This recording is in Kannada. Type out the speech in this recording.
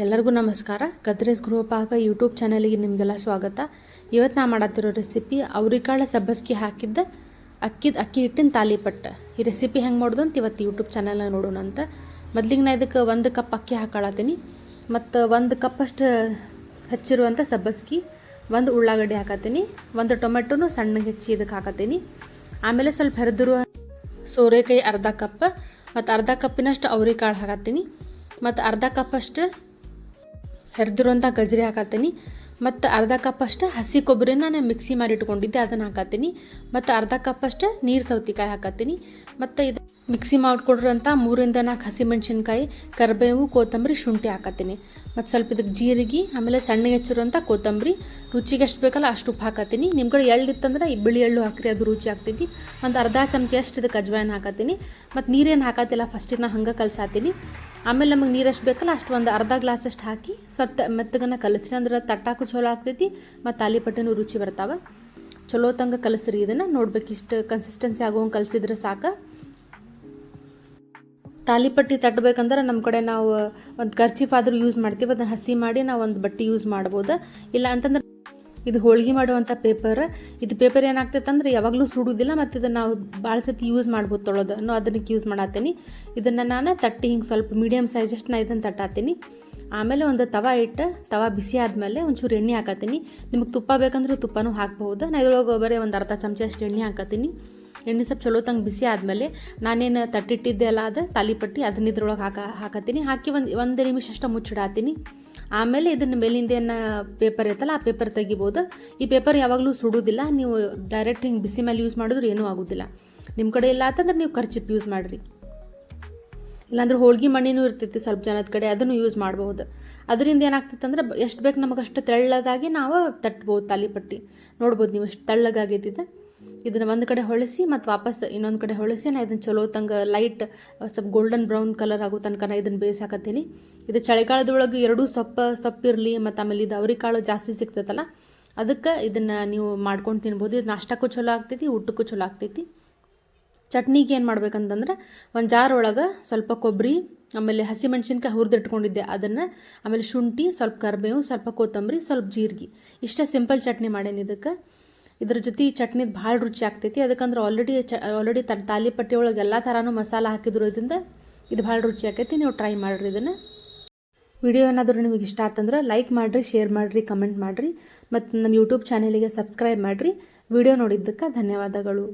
ಎಲ್ಲರಿಗೂ ನಮಸ್ಕಾರ. ಗದ್ರೇಸ್ ಗೃಹಪಾಕ ಯೂಟ್ಯೂಬ್ ಚಾನಲ್ಗೆ ನಿಮಗೆಲ್ಲ ಸ್ವಾಗತ. ಇವತ್ತು ನಾ ಮಾಡತ್ತಿರೋ ರೆಸಿಪಿ ಅವರಿಕಾಳು ಸಬ್ಬಸ್ಗಿ ಹಾಕಿದ್ದ ಅಕ್ಕಿ ಹಿಟ್ಟಿನ ತಾಲಿಪಟ್ಟ. ಈ ರೆಸಿಪಿ ಹೆಂಗೆ ಮಾಡೋದು ಅಂತ ಇವತ್ತು ಯೂಟ್ಯೂಬ್ ಚಾನಲ್ನ ನೋಡೋಣ ಅಂತ. ಮೊದಲಿಗೆ ನಾ ಇದಕ್ಕೆ 1 ಕಪ್ ಅಕ್ಕಿ ಹಾಕೊಳತ್ತೀನಿ ಮತ್ತು 1 ಕಪ್ ಅಷ್ಟು ಹಚ್ಚಿರುವಂಥ ಸಬ್ಬಸ್ಗಿ, 1 ಉಳ್ಳಾಗಡ್ಡಿ ಹಾಕತ್ತೀನಿ, 1 ಟೊಮೆಟೊನು ಸಣ್ಣಗೆ ಹೆಚ್ಚಿ ಇದಕ್ಕೆ ಹಾಕತ್ತೀನಿ. ಆಮೇಲೆ ಸ್ವಲ್ಪ ಹೆರಿದಿರುವ ಸೋರೆಕಾಯಿ ಅರ್ಧ ಕಪ್ ಮತ್ತು ಅರ್ಧ ಕಪ್ಪಿನಷ್ಟು ಅವರಿಕಾಳು ಹಾಕತ್ತೀನಿ ಮತ್ತು ಅರ್ಧ ಕಪ್ ಅಷ್ಟು ಹೆರಿದಿರುವಂಥ ಗಜ್ರಿ ಹಾಕತ್ತೀನಿ ಮತ್ತು ಅರ್ಧ ಕಪ್ ಅಷ್ಟು ಹಸಿ ಕೊಬ್ಬರಿನ ನಾನು ಮಿಕ್ಸಿ ಮಾಡಿ ಇಟ್ಕೊಂಡಿದ್ದೆ ಅದನ್ನು ಹಾಕತ್ತೀನಿ ಮತ್ತು ಅರ್ಧ ಕಪ್ ಅಷ್ಟು ನೀರು ಸೌತೆಕಾಯಿ ಹಾಕತ್ತೀನಿ ಮತ್ತು ಇದು ಮಿಕ್ಸಿ ಮಾಡಿಕೊಡ್ರಂಥ 3 ರಿಂದ 4 ಹಸಿಮೆಣ್ಸಿನ್ಕಾಯಿ, ಕರಿಬೇವು, ಕೊತ್ತಂಬರಿ, ಶುಂಠಿ ಹಾಕತ್ತೀನಿ ಮತ್ತು ಸ್ವಲ್ಪ ಇದಕ್ಕೆ ಜೀರಿಗೆ, ಆಮೇಲೆ ಸಣ್ಣಗೆ ಹೆಚ್ಚಿರುವಂಥ ಕೊತ್ತಂಬರಿ, ರುಚಿಗೆ ಎಷ್ಟು ಬೇಕಲ್ಲ ಅಷ್ಟು ಉಪ್ಪು ಹಾಕತ್ತೀನಿ. ನಿಮ್ಮ ಕಡೆ ಎಳ್ಳು ಇತ್ತಂದ್ರೆ ಬಿಳಿ ಎಳ್ಳು ಹಾಕ್ರಿ, ಅದು ರುಚಿ ಆಗ್ತೈತಿ. ಒಂದು ಅರ್ಧ ಚಮಚ ಅಷ್ಟು ಇದಕ್ಕೆ ಅಜ್ವಾಯಿನ ಹಾಕತ್ತೀನಿ ಮತ್ತು ನೀರೇನು ಹಾಕತ್ತಿಲ್ಲ, ಫಸ್ಟಿಗೆ ನಾ ಹಂಗೆ ಕಲಸಾತೀನಿ. ಆಮೇಲೆ ನಮಗೆ ನೀರು ಎಷ್ಟು ಬೇಕಲ್ಲ ಅಷ್ಟು ಒಂದು ಅರ್ಧ ಗ್ಲಾಸ್ ಅಷ್ಟು ಹಾಕಿ ಸ್ವಲ್ಪ ಮೆತ್ತಗನ್ನ ಕಲಸ್ರಿ, ಅಂದ್ರೆ ತಟ್ಟಾಕು ಚಲೋ ಆಗ್ತೈತಿ ಮತ್ತು ತಾಲಿಪಟ್ಟಿನೂ ರುಚಿ ಬರ್ತಾವೆ. ಚಲೋ ತಂಗ ಕಲಸ್ರಿ. ಇದನ್ನು ನೋಡ್ಬೇಕು, ಇಷ್ಟು ಕನ್ಸಿಸ್ಟೆನ್ಸಿ ಆಗೋಂಗೆ ಕಲಸಿದ್ರೆ ಸಾಕು. ತಾಲಿಪಟ್ಟಿ ತಟ್ಟಬೇಕಂದ್ರೆ ನಮ್ಮ ಕಡೆ ನಾವು ಒಂದು ಕರ್ಚೀಫ್ ಆದರೂ ಯೂಸ್ ಮಾಡ್ತೀವಿ, ಅದನ್ನು ಹಸಿ ಮಾಡಿ ನಾವು ಒಂದು ಬಟ್ಟೆ ಯೂಸ್ ಮಾಡ್ಬೋದು. ಇಲ್ಲ ಅಂತಂದ್ರೆ ಇದು ಹೋಳಿಗೆ ಮಾಡುವಂಥ ಪೇಪರ್. ಇದು ಪೇಪರ್ ಏನಾಗ್ತೈತೆ ಅಂದ್ರೆ ಯಾವಾಗಲೂ ಸುಡುವುದಿಲ್ಲ ಮತ್ತು ಇದನ್ನು ನಾವು ಭಾಳ ಸತಿ ಯೂಸ್ ಮಾಡ್ಬೋದು ತೊಳೋದು ಅನ್ನೋ ಅದಕ್ಕೆ ಯೂಸ್ ಮಾಡತ್ತೀನಿ. ಇದನ್ನು ನಾನು ತಟ್ಟಿ ಹಿಂಗೆ ಸ್ವಲ್ಪ ಮೀಡಿಯಮ್ ಸೈಜ್ ಅಷ್ಟು ನಾನು ಇದನ್ನು ತಟ್ಟಾತೀನಿ. ಆಮೇಲೆ ಒಂದು ತವಾ ಇಟ್ಟು ತವಾ ಬಿಸಿ ಆದಮೇಲೆ ಒಂಚೂರು ಎಣ್ಣೆ ಹಾಕತ್ತೀನಿ. ನಿಮಗೆ ತುಪ್ಪ ಬೇಕಂದ್ರೆ ತುಪ್ಪನೂ ಹಾಕ್ಬಹುದು. ನಾನು ಇದ್ರೊಳಗೆ ಬರೀ ಒಂದು ಅರ್ಧ ಚಮಚ ಅಷ್ಟು ಎಣ್ಣೆ ಹಾಕತ್ತೀನಿ. ಎಣ್ಣೆ ಸ್ವಲ್ಪ ಚಲೋ ತಂಗೆ ಬಿಸಿ ಆದಮೇಲೆ ನಾನೇನು ತಟ್ಟಿಟ್ಟಿದ್ದೆ ಅಲ್ಲ ಅದು ತಾಲಿಪಟ್ಟಿ, ಅದನ್ನ ಇದ್ರೊಳಗೆ ಹಾಕತ್ತೀನಿ. ಹಾಕಿ ಒಂದು ನಿಮಿಷ ಅಷ್ಟು ಮುಚ್ಚಿಡಾತೀನಿ. ಆಮೇಲೆ ಇದನ್ನು ಮೇಲಿಂದ ಏನು ಪೇಪರ್ ಇರ್ತಲ್ಲ ಆ ಪೇಪರ್ ತೆಗಿಬೋದು. ಈ ಪೇಪರ್ ಯಾವಾಗಲೂ ಸುಡೋದಿಲ್ಲ, ನೀವು ಡೈರೆಕ್ಟ್ ಹಿಂಗೆ ಬಿಸಿ ಮೇಲೆ ಯೂಸ್ ಮಾಡಿದ್ರೆ ಏನೂ ಆಗೋದಿಲ್ಲ. ನಿಮ್ಮ ಕಡೆ ಇಲ್ಲ ಅಂತಂದ್ರೆ ನೀವು ಕರ್ಚಿಪ್ ಯೂಸ್ ಮಾಡಿರಿ, ಇಲ್ಲಾಂದ್ರೆ ಹೋಳ್ಗೆ ಮಣ್ಣಿನೂ ಇರ್ತೈತಿ ಸ್ವಲ್ಪ ಜನದ ಕಡೆ, ಅದನ್ನು ಯೂಸ್ ಮಾಡ್ಬೋದು. ಅದರಿಂದ ಏನಾಗ್ತೈತೆ ಅಂದ್ರೆ ಎಷ್ಟು ಬೇಕು ನಮಗೆ ಅಷ್ಟು ತೆಳ್ಳದಾಗಿ ನಾವು ತಟ್ಬೋದು ತಾಲಿಪಟ್ಟಿ. ನೋಡ್ಬೋದು ನೀವು ಎಷ್ಟು ತೆಳ್ಳಗಾಗೈತಿದೆ. ಇದನ್ನು ಒಂದು ಕಡೆ ಹೊಳಿಸಿ ಮತ್ತು ವಾಪಸ್ ಇನ್ನೊಂದು ಕಡೆ ಹೊಳಿಸಿ ನಾನು ಇದನ್ನು ಚಲೋ ತಂಗ ಲೈಟ್ ಸ್ವಲ್ಪ ಗೋಲ್ಡನ್ ಬ್ರೌನ್ ಕಲರ್ ಆಗೋ ತನಕ ನಾನು ಇದನ್ನು ಬೇಯಿಸಾಕತ್ತೀನಿ. ಇದು ಚಳಿಗಾಲದೊಳಗೆ ಎರಡೂ ಸೊಪ್ಪಿರಲಿ ಮತ್ತು ಆಮೇಲೆ ಇದು ಅವರಿಕಾಳು ಜಾಸ್ತಿ ಸಿಗ್ತೈತಲ್ಲ ಅದಕ್ಕೆ ಇದನ್ನು ನೀವು ಮಾಡ್ಕೊಂಡು ತಿನ್ಬೋದು. ಇದು ನಾಷ್ಟಕ್ಕೂ ಚಲೋ ಆಗ್ತೈತಿ, ಊಟಕ್ಕೂ ಚಲೋ ಆಗ್ತೈತಿ. ಚಟ್ನಿಗೆ ಏನು ಮಾಡ್ಬೇಕಂತಂದ್ರೆ ಒಂದು ಜಾರ್ ಒಳಗೆ ಸ್ವಲ್ಪ ಕೊಬ್ಬರಿ, ಆಮೇಲೆ ಹಸಿಮೆಣ್ಸಿನ್ಕಾಯಿ ಹುರಿದಿಟ್ಕೊಂಡಿದ್ದೆ ಅದನ್ನು, ಆಮೇಲೆ ಶುಂಠಿ, ಸ್ವಲ್ಪ ಕರಿಬೇವು, ಸ್ವಲ್ಪ ಕೊತ್ತಂಬರಿ, ಸ್ವಲ್ಪ ಜೀರಿಗೆ, ಇಷ್ಟೇ ಸಿಂಪಲ್ ಚಟ್ನಿ ಮಾಡೇನಿ. ಇದ್ರ ಜೊತೆ ಚಟ್ನಿದು ಭಾಳ ರುಚಿ ಆಗ್ತೈತಿ. ಅದಕ್ಕಂದ್ರೆ ಆಲ್ರೆಡಿ ತಾಲಿಪಟ್ಟಿ ಒಳಗೆ ಎಲ್ಲ ಥರನೂ ಮಸಾಲ ಹಾಕಿದ್ರೋದ್ರಿಂದ ಇದು ಭಾಳ ರುಚಿ ಆಕೈತಿ. ನೀವು ಟ್ರೈ ಮಾಡಿರಿ ಇದನ್ನು. ವಿಡಿಯೋ ಏನಾದರೂ ನಿಮಗೆ ಇಷ್ಟ ಆತಂದ್ರೆ ಲೈಕ್ ಮಾಡಿರಿ, ಶೇರ್ ಮಾಡಿರಿ, ಕಮೆಂಟ್ ಮಾಡಿರಿ ಮತ್ತು ನಮ್ಮ ಯೂಟ್ಯೂಬ್ ಚಾನಲಿಗೆ ಸಬ್ಸ್ಕ್ರೈಬ್ ಮಾಡಿರಿ. ವಿಡಿಯೋ ನೋಡಿದ್ದಕ್ಕೆ ಧನ್ಯವಾದಗಳು.